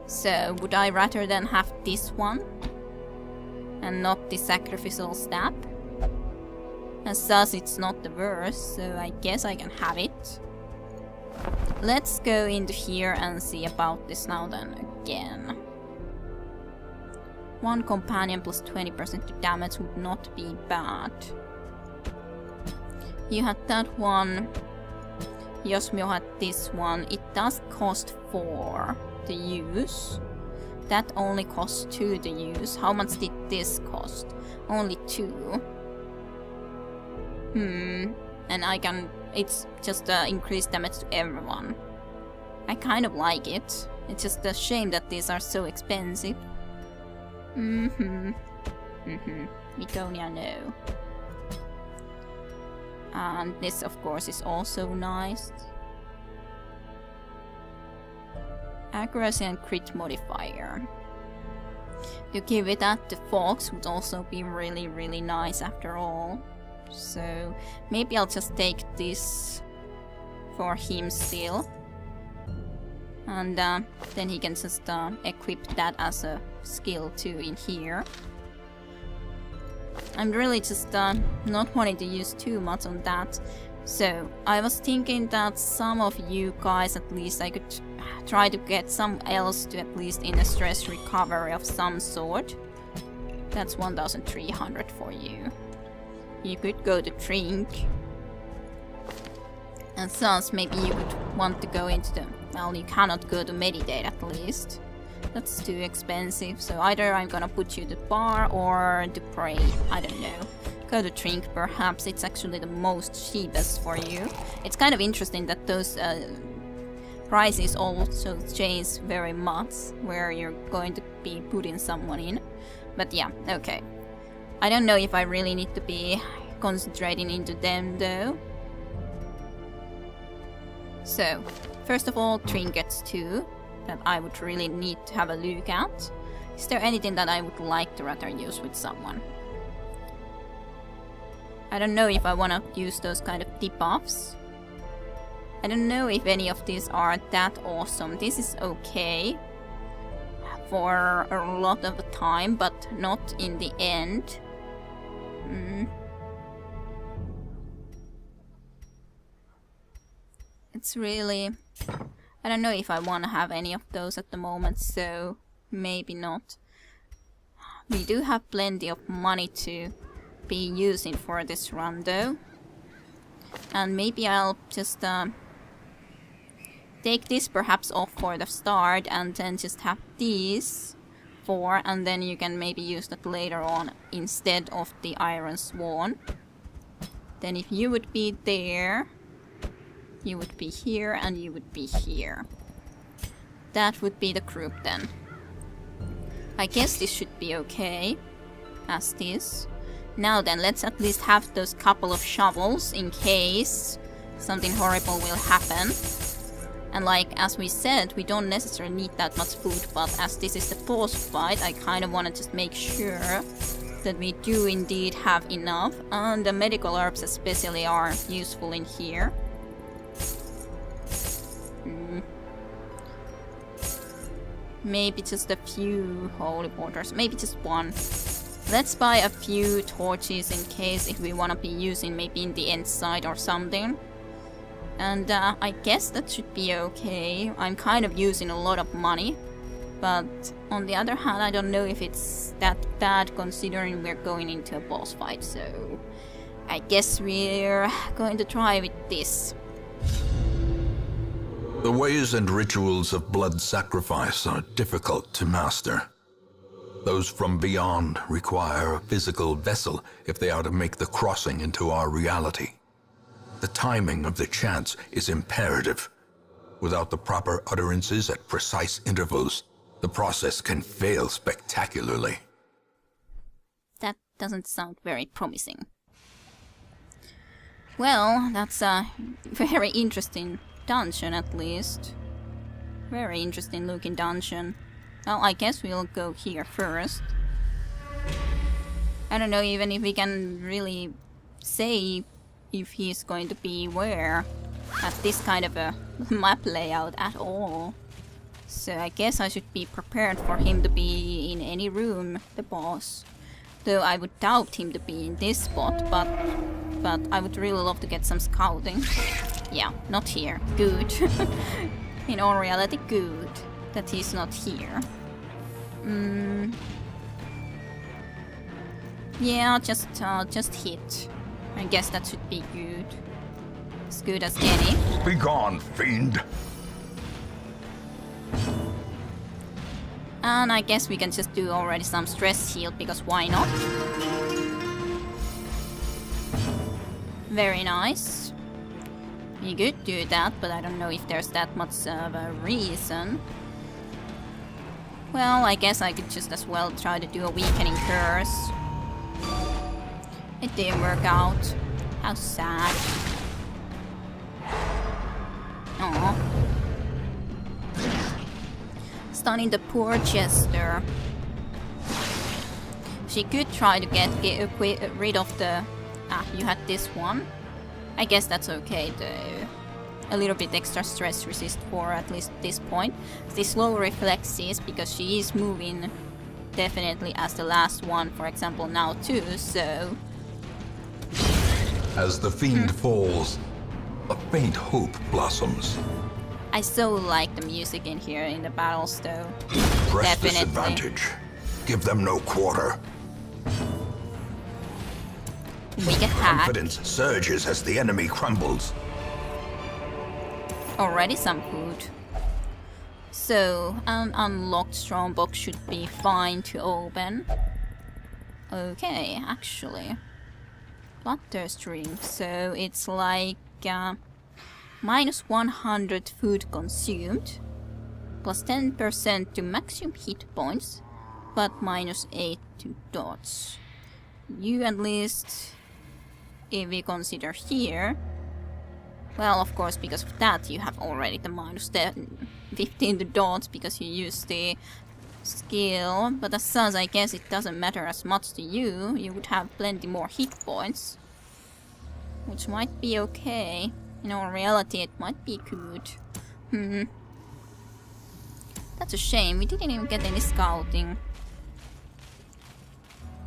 So, would I rather than have this one? And not the sacrificial stab? As thus it's not the worst, so I guess I can have it. Let's go into here and see about this now then again. One companion plus 20% to damage would not be bad. You had that one. Yosmio had this one. It does cost 4 to use. That only costs 2 to use. How much did this cost? Only 2. And I can... It's just increased damage to everyone. I kind of like it. It's just a shame that these are so expensive. Mitonia, no. And this, of course, is also nice. Accuracy and crit modifier. To give it at the Fox would also be really, really nice after all. So maybe I'll just take this for him still. And then he can just equip that as a skill too in here. I'm really just not wanting to use too much on that. So I was thinking that some of you guys, at least I could try to get some else to at least in a stress recovery of some sort. That's 1300 for you. You could go to drink. And thus maybe you could want to go into the... Well, you cannot go to meditate at least. That's too expensive, so either I'm gonna put you to bar or to pray. I don't know. Go to drink perhaps, it's actually the most cheapest for you. It's kind of interesting that those prices also change very much where you're going to be putting someone in. But yeah, okay. I don't know if I really need to be concentrating into them though. So, first of all, trinkets too, that I would really need to have a look at. Is there anything that I would like to rather use with someone? I don't know if I want to use those kind of debuffs. I don't know if any of these are that awesome. This is okay for a lot of the time, but not in the end. It's really... I don't know if I want to have any of those at the moment, so maybe not. We do have plenty of money to be using for this run though. And maybe I'll just take this perhaps off for the start and then just have these 4, and then you can maybe use that later on instead of the Iron Swan. Then if you would be there, you would be here, and you would be here. That would be the group then. I guess this should be okay, as this. Now then, let's at least have those couple of shovels in case something horrible will happen. And like, as we said, we don't necessarily need that much food, but as this is the boss fight, I kind of want to just make sure that we do indeed have enough. And the medical herbs especially are useful in here. Maybe just a few holy waters, maybe just one. Let's buy a few torches in case if we want to be using maybe in the end side or something. And I guess that should be okay. I'm kind of using a lot of money. But on the other hand, I don't know if it's that bad considering we're going into a boss fight. So I guess we're going to try with this. The ways and rituals of blood sacrifice are difficult to master. Those from beyond require a physical vessel if they are to make the crossing into our reality. The timing of the chants is imperative. Without the proper utterances at precise intervals, the process can fail spectacularly. That doesn't sound very promising. Well, that's a very interesting dungeon at least. Very interesting looking dungeon. Well, I guess we'll go here first. I don't know even if we can really say if he's going to be where at this kind of a map layout at all. So So I guess I should be prepared for him to be in any room, the boss. Though I would doubt him to be in this spot, but I would really love to get some scouting. Yeah, not here. Good. In all reality, good that he's not here. Yeah, just hit. I guess that should be good. As good as any. Begone, fiend! And I guess we can just do already some stress heal, because why not? Very nice. We could do that, but I don't know if there's that much of a reason. Well, I guess I could just as well try to do a weakening curse. It didn't work out. How sad. Aww. Stunning the poor Jester. She could try to get rid of the... Ah, you had this one. I guess that's okay though. A little bit extra stress resist for at least this point. The slow reflexes, because she is moving definitely as the last one, for example, now too, so... As the fiend falls, a faint hope blossoms. I so like the music in here in the battles though. Press Definitely. this advantage. Give them no quarter. We get hacked. Confidence surges as the enemy crumbles. Already some food. So, an unlocked strongbox should be fine to open. Okay, actually. Bloodthirst drink. So it's like minus 100 food consumed, plus 10% to maximum hit points, but minus 8 to dodge. You at least, if we consider here, well, of course, because of that you have already the minus 15 to dodge because you use the skill, but as such I guess it doesn't matter as much to you. You would have plenty more hit points, which might be okay. In all reality, it might be good. That's a shame, we didn't even get any scouting.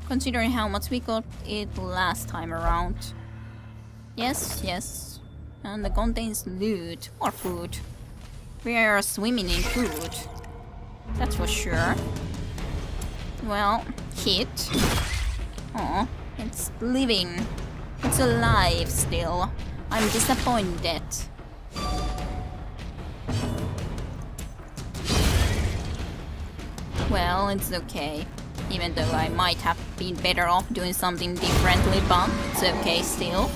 Considering how much we got it last time around. Yes, yes. And it contains loot or food. We are swimming in food. That's for sure. Well, hit. Oh, it's living. It's alive still. I'm disappointed. Well, it's okay. Even though I might have been better off doing something differently, but it's okay still.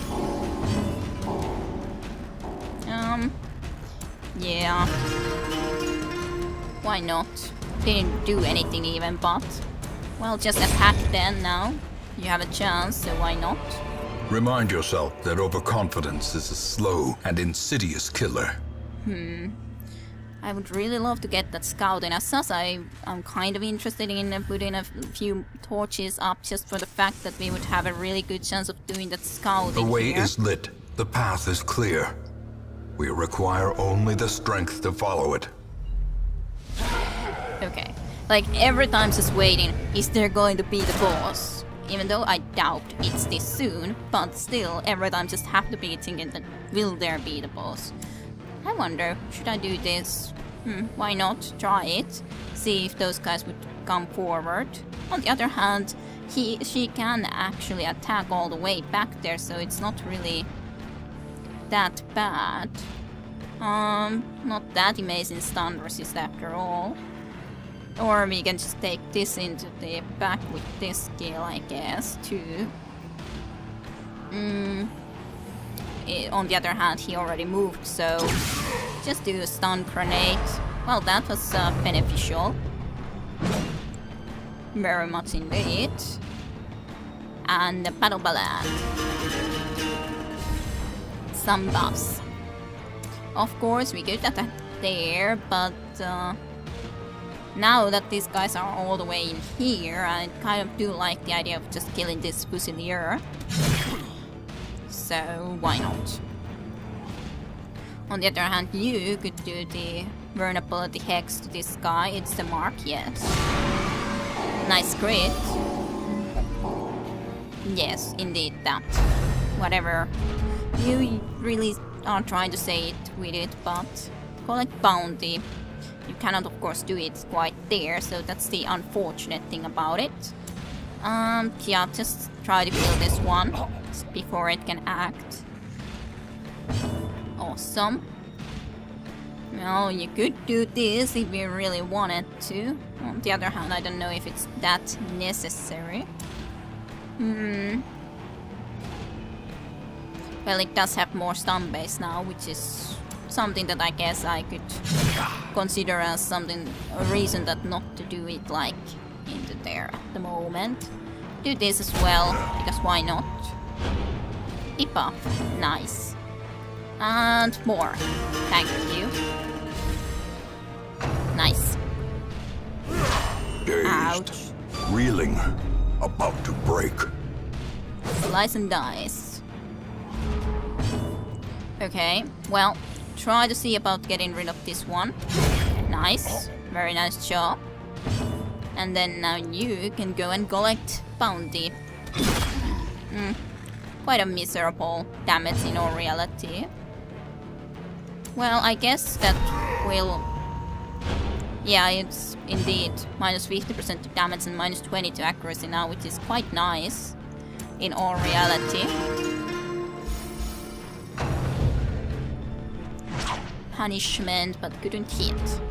Yeah. Why not? Didn't do anything even, but... Well, just attack then now. You have a chance, so why not? Remind yourself that overconfidence is a slow and insidious killer. I would really love to get that scout, and as such I'm kind of interested in putting a few torches up just for the fact that we would have a really good chance of doing that scouting. The way here. is lit. The path is clear. We require only the strength to follow it. Okay. Like, every time just waiting, is there going to be the boss? Even though I doubt it's this soon, but still, every time just have to be thinking that will there be the boss? I wonder, should I do this? Why not? Try it. See if those guys would come forward. On the other hand, she can actually attack all the way back there, so it's not really that bad. Not that amazing stun resist after all. Or we can just take this into the back with this skill, I guess, too. On the other hand, he already moved, so just do a stun grenade. Well, that was beneficial. Very much indeed. And the battle ballad. Some buffs. Of course, we could attack there, but now that these guys are all the way in here, I kind of do like the idea of just killing this Fusilier. So, why not? On the other hand, you could do the vulnerability hex to this guy. It's the mark, yes. Nice crit. Yes, indeed that. Whatever you really are trying to say it with it, but collect bounty. You cannot of course do it quite there, so that's the unfortunate thing about it. Yeah, just try to kill this one before it can act. Awesome. Well, you could do this if you really wanted to. On the other hand, I don't know if it's that necessary. Well, it does have more stun base now, which is something that I guess I could consider as something, a reason that not to do it like into there at the moment. Do this as well, because why not? Debuff, nice. And more, thank you. Nice. Dazed, Ouch. reeling, about to break. Slice and dice. Okay, well, try to see about getting rid of this one. Nice, very nice job. And then now you can go and collect bounty. Quite a miserable damage in all reality. Well, I guess that will... Yeah, it's indeed minus 50% to damage and minus 20 to accuracy now, which is quite nice in all reality. Punishment, but couldn't hit.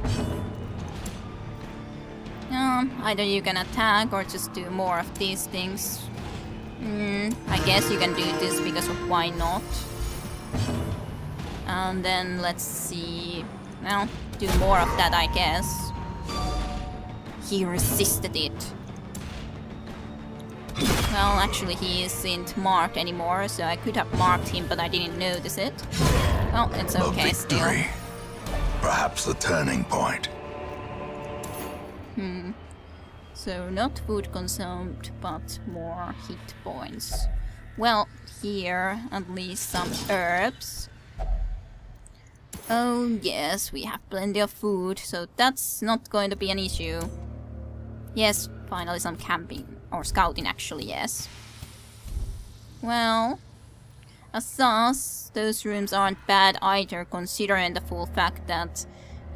Either you can attack or just do more of these things. I guess you can do this because of why not. And then let's see. Well, do more of that, I guess. He resisted it. Well, actually he isn't marked anymore, so I could have marked him, but I didn't notice it. Well, it's okay still. Victory. Perhaps the turning point. So not food consumed, but more hit points. Well, here at least some herbs. Oh yes, we have plenty of food, so that's not going to be an issue. Yes, finally some camping, or scouting actually, yes. Well, as such, those rooms aren't bad either, considering the full fact that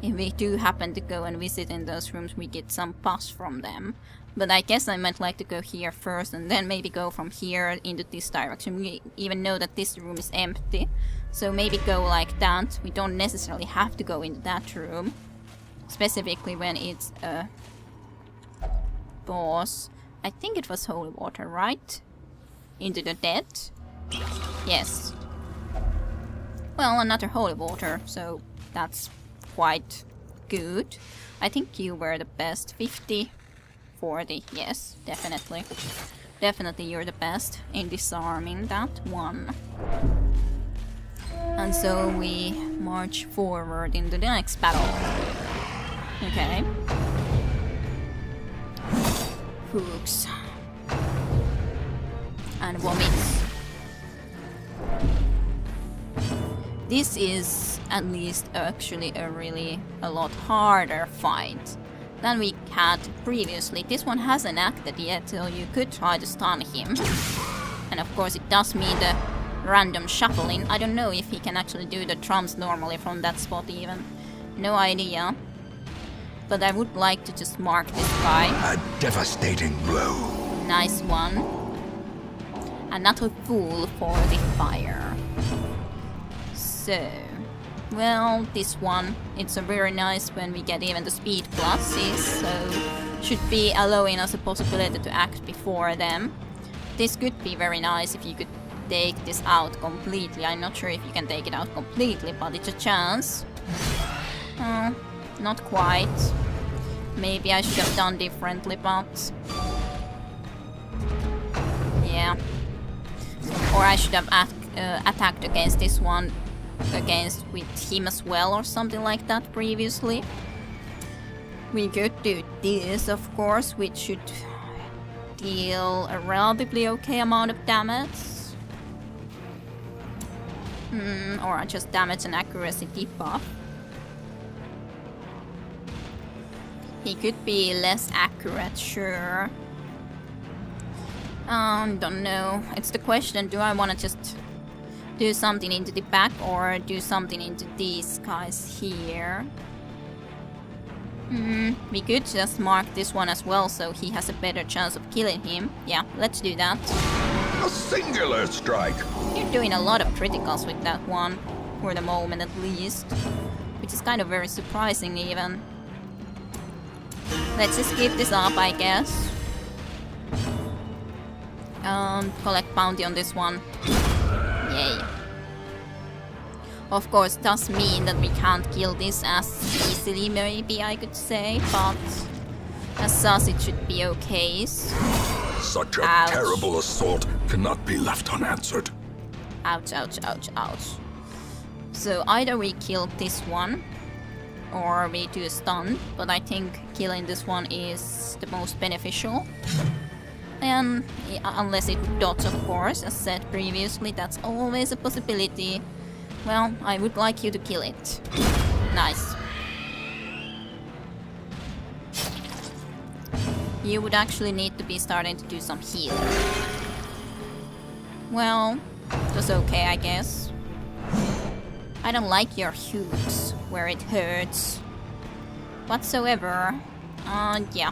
if we do happen to go and visit in those rooms, we get some buffs from them. But I guess I might like to go here first and then maybe go from here into this direction. We even know that this room is empty, so maybe go like that. We don't necessarily have to go into that room, specifically when it's a boss. I think it was holy water, right? Into the dead? Yes. Well, another holy water, so that's quite good. I think you were the best. 50, 40, yes, definitely. Definitely you're the best in disarming that one. And so we march forward into the next battle. Okay. Hooks. And vomits. This is at least actually a lot harder fight than we had previously. This one hasn't acted yet, so you could try to stun him. And of course it does mean the random shuffling. I don't know if he can actually do the drums normally from that spot even. No idea. But I would like to just mark this guy. A devastating blow. Nice one. And not a fool for the fire. So, well, this one, it's a very nice when we get even the speed pluses, so should be allowing us a possibility to act before them. This could be very nice if you could take this out completely. I'm not sure if you can take it out completely, but it's a chance. Not quite. Maybe I should have done differently, but... yeah. Or I should have attacked against this one with him as well or something like that previously. We could do this, of course, which should deal a relatively okay amount of damage. Or just damage and accuracy debuff. He could be less accurate, sure. Don't know. It's the question, do I want to just do something into the back or do something into these guys here? We could just mark this one as well so he has a better chance of killing him. Yeah, let's do that. A singular strike! You're doing a lot of criticals with that one, for the moment at least. Which is kind of very surprising even. Let's just keep this up, I guess. Collect bounty on this one. Yay. Of course, does mean that we can't kill this as easily, maybe I could say, but as such it should be okay. Such a Ouch. terrible assault cannot be left unanswered. Ouch, ouch, ouch, ouch. So either we kill this one, or we do a stun, but I think killing this one is the most beneficial. And unless it dots, of course, as said previously, that's always a possibility. Well, I would like you to kill it. Nice. You would actually need to be starting to do some healing. Well, it was okay, I guess. I don't like your hooks where it hurts whatsoever. Yeah.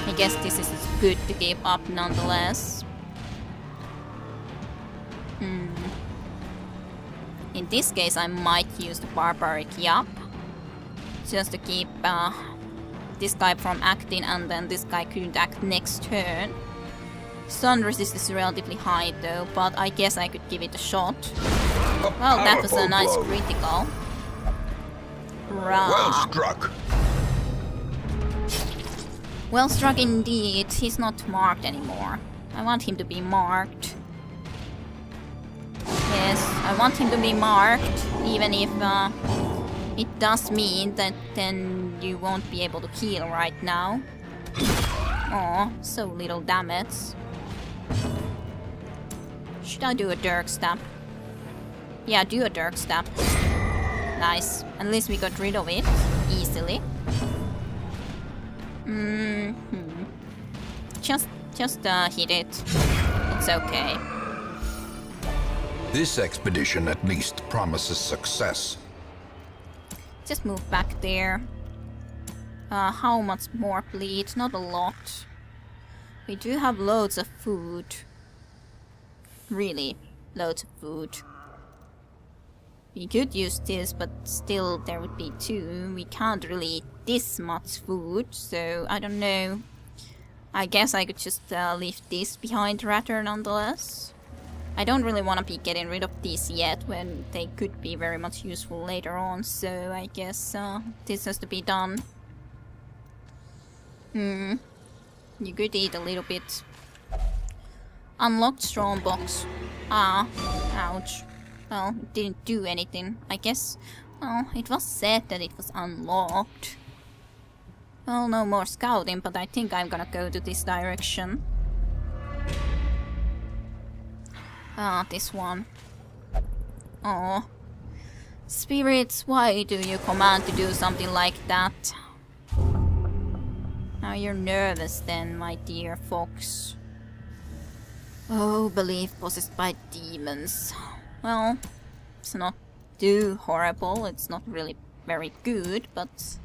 I guess this is good to keep up nonetheless. In this case, I might use the Barbaric Yap. Just to keep this guy from acting, and then this guy couldn't act next turn. Stun resist is relatively high though, but I guess I could give it a shot. Well, that was a nice critical. Rah. Well struck. Well struck indeed. He's not marked anymore. I want him to be marked. Yes, I want him to be marked, even if it does mean that then you won't be able to heal right now. Oh, so little damage. Should I do a Dirk Stab? Yeah, do a Dirk Stab. Nice. At least we got rid of it easily. Just hit it. It's okay. This expedition at least promises success. Just move back there. How much more, please? Not a lot. We do have loads of food. Really, loads of food. We could use this, but still there would be two. We can't really eat this much food, so I don't know. I guess I could just leave this behind rather nonetheless. I don't really want to be getting rid of these yet when they could be very much useful later on, so I guess this has to be done. You could eat a little bit. Unlocked strong box. Ah, ouch. Well, it didn't do anything, I guess. Well, it was said that it was unlocked. Well, no more scouting, but I think I'm gonna go to this direction. Ah, this one. Oh. Spirits, why do you command to do something like that? Now you're nervous then, my dear fox. Oh, belief possessed by demons. Well, it's not too horrible, it's not really very good, but...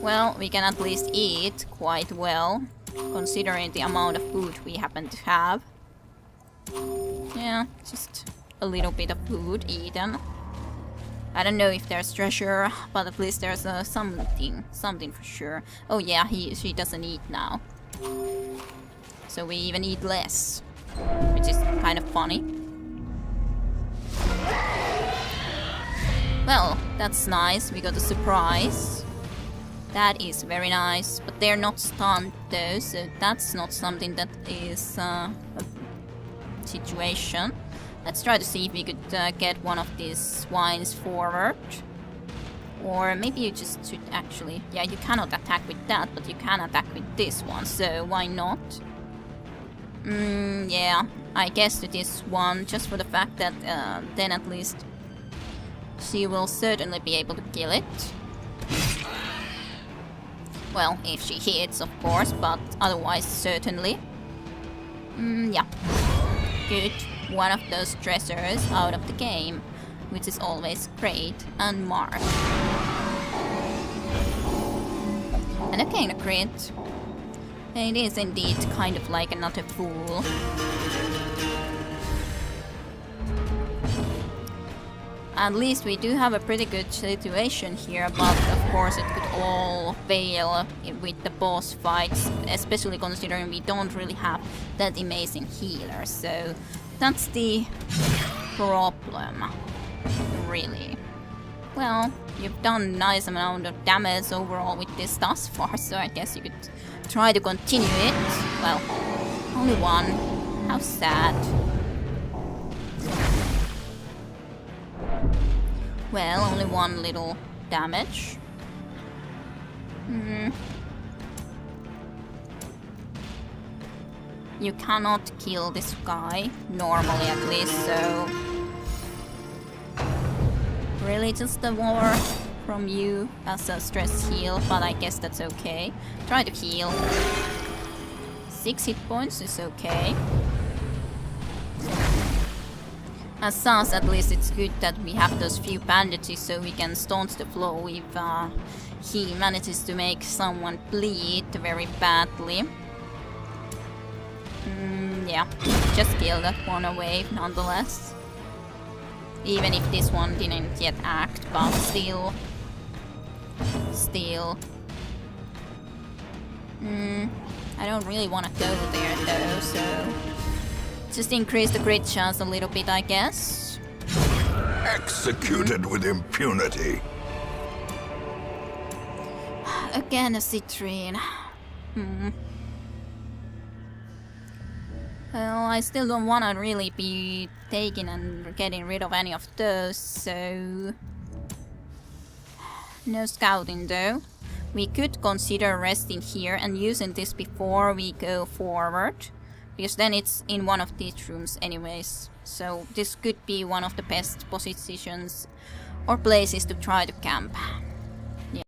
Well, we can at least eat quite well, considering the amount of food we happen to have. Yeah, just a little bit of food eaten. I don't know if there's treasure, but at least there's something for sure. Oh yeah, she doesn't eat now. So we even eat less, which is kind of funny. Well, that's nice, we got a surprise. That is very nice, but they're not stunned though, so that's not something that is a situation. Let's try to see if we could get one of these swines forward. Or maybe you just should actually... Yeah, you cannot attack with that, but you can attack with this one, so why not? Yeah, I guess to this one, just for the fact that then at least she will certainly be able to kill it. Well, if she hits, of course, but otherwise, certainly. Yeah. Good. One of those treasures out of the game, which is always great, and mark. And again a crit. It is indeed kind of like another fool. At least we do have a pretty good situation here, but of course it could all fail with the boss fights, especially considering we don't really have that amazing healer, so that's the problem, really. Well, you've done a nice amount of damage overall with this thus far, so I guess you could try to continue it. Well, only one. How sad. Well, only one little damage. You cannot kill this guy, normally at least, so... Really just a war from you as a stress heal, but I guess that's okay. Try to heal. 6 hit points is okay. As such, at least it's good that we have those few bandages so we can staunch the flow if he manages to make someone bleed very badly. Yeah, just kill that one away nonetheless. Even if this one didn't yet act, but still. I don't really want to go there though, so... Just increase the crit chance a little bit, I guess. Executed with impunity. Again a citrine. Well, I still don't want to really be taking and getting rid of any of those, so... No scouting though. We could consider resting here and using this before we go forward, because then it's in one of these rooms anyways. So this could be one of the best positions or places to try to camp.